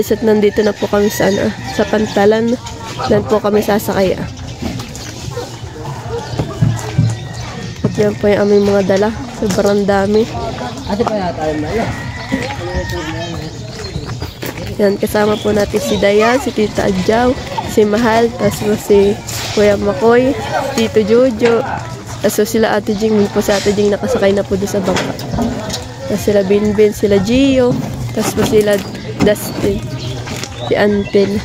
Guys, at nandito na po kami sa, sa Pantalan. Doon po kami sasakay. At yan po yung aming mga dala. Sobrang dami. Ate pa yata yung dala. Yan, kasama po natin si Dayan, si Tita Adjaw, si Mahal, tapos po si Kuya Makoy, Tito Jojo, tapos po sila Ate Jing, po si Ate Jing nakasakay na po doon sa bangka. Tapos sila Binbin, sila Gio, tapos po sila Dustin, si Antel.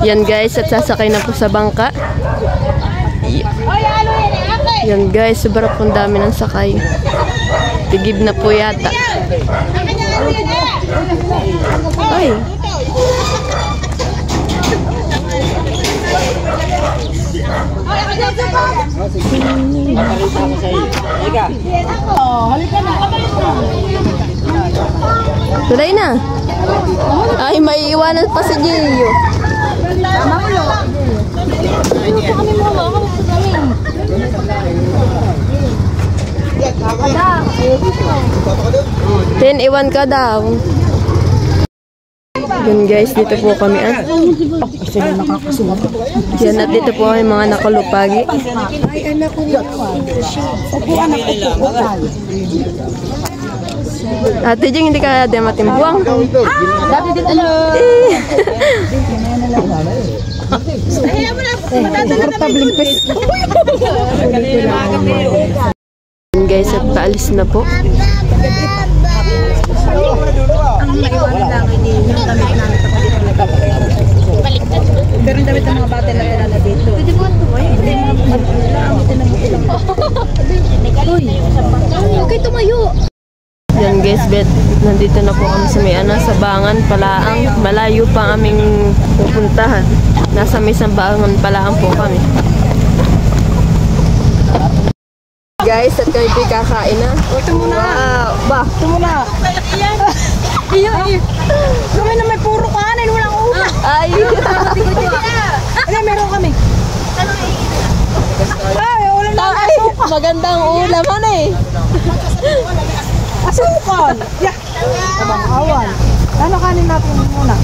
Yan guys, at sasakay na po sa bangka. Yan guys, sobrang pong dami ng sakay. Tigib na po yata. Ay. Tuloy na. Ay, may iwanan pa si Gio. Ten, iwan ka daw. Yan guys, dito po kami yan, at dito po kami mga nakalupagi. Ate Jing, hindi ka di matimbuang. Dati dito na. Guys, at paalis na po. Pero yung damit ng mga bata na nila dito. Pwede mo ito ba? Okay, tumayo. Yan guys, bet, nandito na po kami sa may sa Bangan, Palaang. Malayo pa aming pupuntahan. Nasa may Bangan, Palaang po kami. Guys, at kami po kakain na. Ito muna. Wow, ba? Ito muna. Iyan. Kami na may puro kanin, walang ulam. Ay! Ano, meron kami. Ay, ulam na. Ay, magandang ulam ano eh. Asukal. Yeah. Abang awan. Ano kanin natin muna?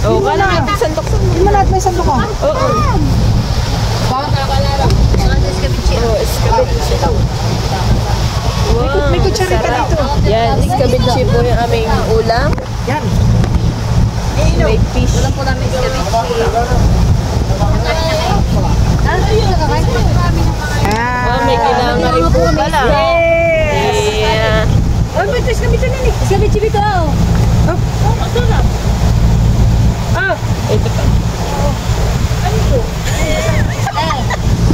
Oo, ka lang. Sandok-sandok. Hindi mo lahat may sandok ko. Oo. Bakit nakakalala? Oo, escabeche. Wow, May kutsara ka sarap. dito. Yan, escabeche po yung aming ulam. Yan. May fish. Ulam po namin escabeche. Oh, may kailangan rin po pala. Yeah. Oh, may escabeche na ni. Escabeche bito. Oh, masarap. Ah, Ito pa. ano ito?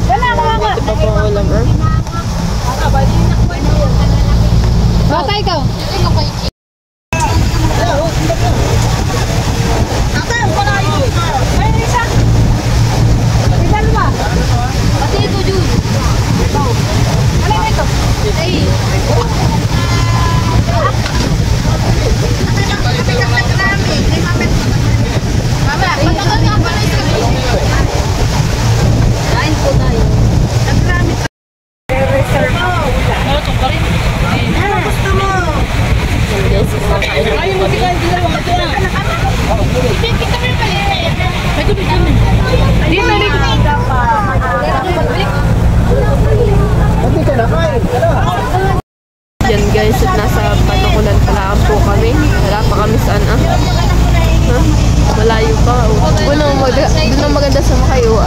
Wala ka mga. Ito pa po ang ulam, ha? Bata ikaw. Yan guys, at nasa Panakulan Palaang po kami. Wala pa kami saan ha? Malayo pa. Doon ang maganda sa Makayo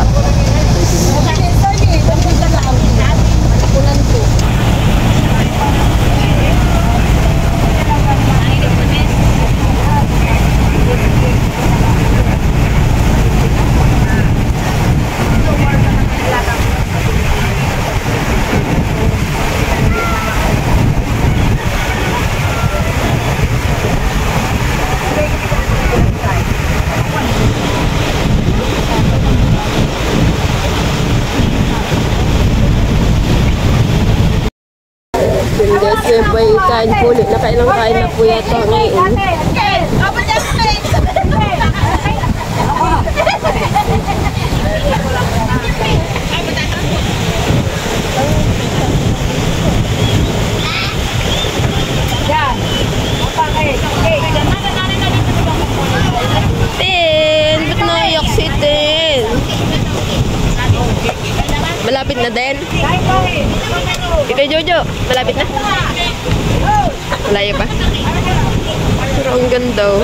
guys, may bay kain po ulit. Nakailang kain na po yata ngayon. na din. Ito Jojo, malapit na. Malayo pa. Pero ang ganda oh.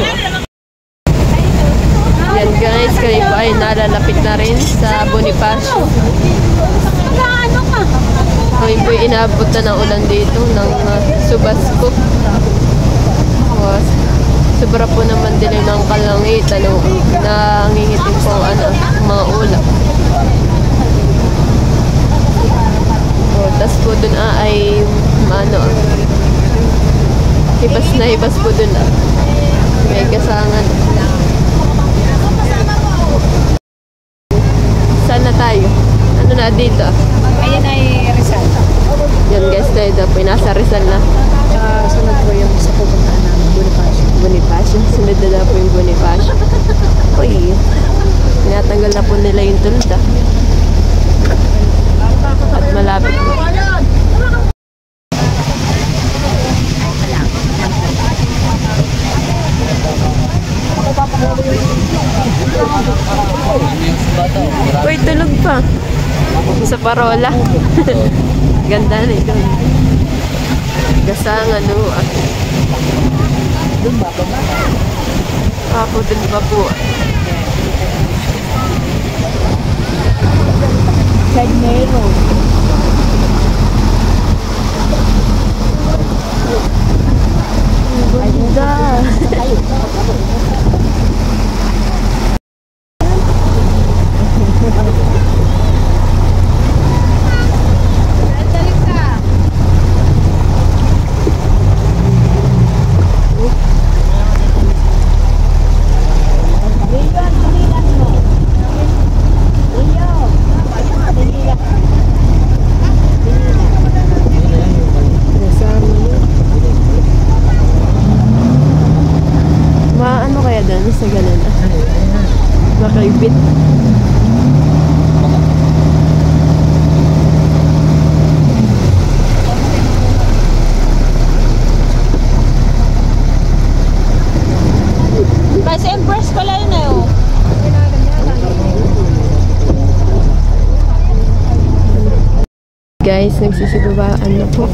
Yan guys, kayo po ay nalalapit na rin sa Bonifacio. Kami po inabot na ng ulan dito ng Subasco. Sobra po naman din ng kalangitan no, nangingitim po mga ulap. Tas po dun ay hibas po dun may kasangan. Saan na tayo? Ano na dito? Ayan ay Rizal. Yan guys, tayo daw po nasa Rizal na. Sunod po yung sa pupuntahan namin, Bonifacio. Sunod na daw po yung Bonifacio. Uy, tinatanggal na po nila yung tulda. At malapit na. Uy, tulog pa. Sa parola. Ganda na ito. Gasangan no. Doon pa po. Cagnero. Ganda. Sa ganun makaibit. Kasi Empress pala yun eh oh. Guys, nagsisibabaan na po.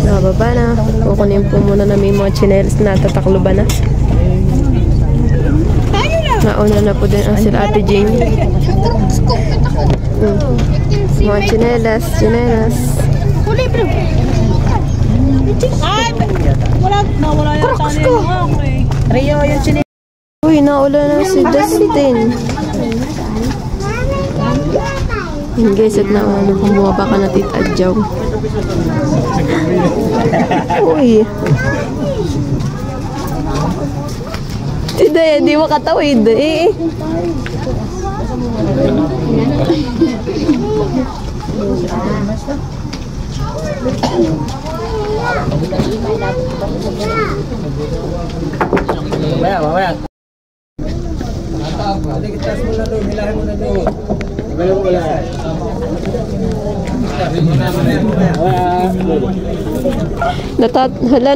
Nababa na. Kukunin po muna namin mga chinelas na tatakluban na. Nauna na po din ang sila Ate Jamie. Mga chinelas. Wala yata na yung Rio yung chinelas. Uy, naula na si Dustin. Yun guys, at bumaba ka na Tita Adjaw. Uy. Hindi makatawid eh. Mamaya. Kita muna doon, hilahin mo na doon.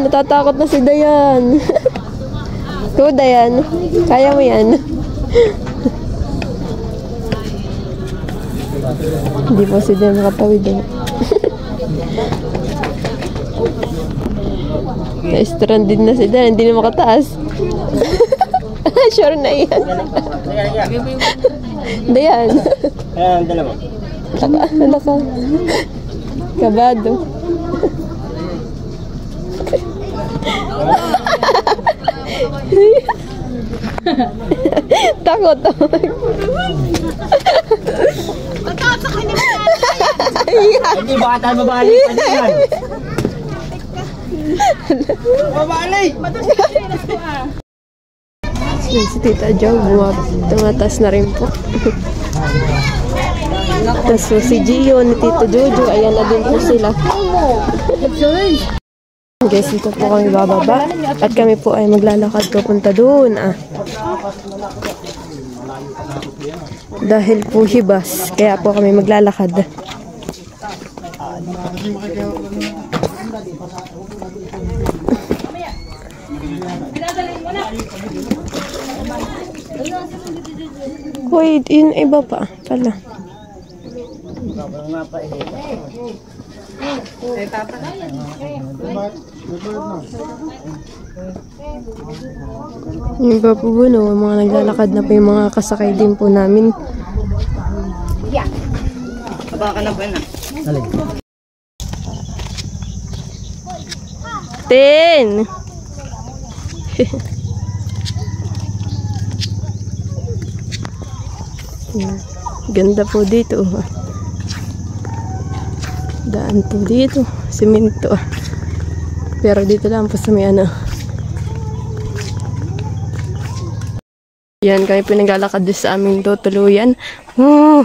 Natatakot na si Dayan. Go, Dayan. Kaya mo yan. Hindi po si Dayan makatawid. Na-stranded na si Dayan. Hindi na makataas. Sure na yan. Dayan. Ayan, dalawa. Ano ka? Kabado. Takot. Hindi baka tayo mabalik. Ano yan? Mabalik! Si Tita Jo, tumatas na rin po. Tapos si Gio ni Tito Jojo, ayan na din po sila. Guys, dito po kami bababa at kami po ay maglalakad papunta doon. Dahil po hibas, kaya po kami maglalakad. Wait, yun iba pa pala. Yung iba po po, no, mga naglalakad na po yung mga kasakay din po namin. Ten! Yan. Ganda po dito. Daan po dito. Simento. Pero dito lang po sa may ano. Yan, kami po naglalakad doon sa aming tutuluyan. Oh!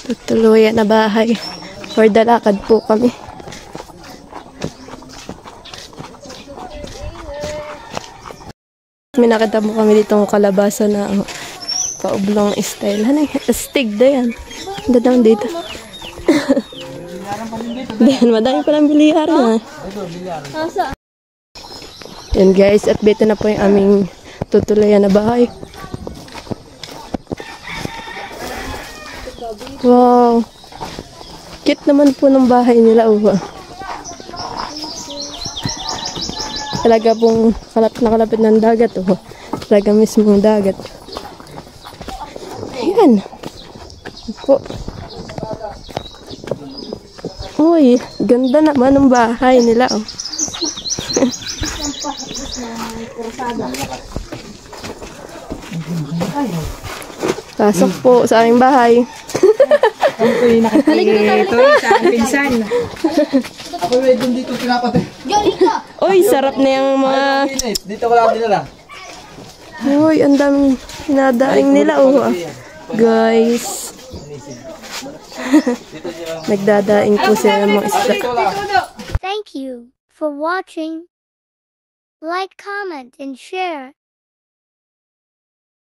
Tutuluyan na bahay. For the lakad po kami. May nakita mo kami ditong kalabasa na paublong style. Hanay, astig da yan. Dadang dito. Diyan, madami palang biliharan. Yan guys, at dito na po yung aming tutuluyan na bahay. Wow! Cute naman po ng bahay nila. Talaga pong nakalapit ng dagat. Talaga mismong dagat. Ayan. Po. Uy, ganda naman ng bahay nila. Pasok po sa aming bahay. Ito sa pinsan. Ako may dun dito pinapatay. Uy, sarap na yung mga... Dito ko lang dinala. Uy, ang daming pinadaing nila. Guys. Nagdadaing po sila ng mga isda. Thank you for watching. Like, comment, and share.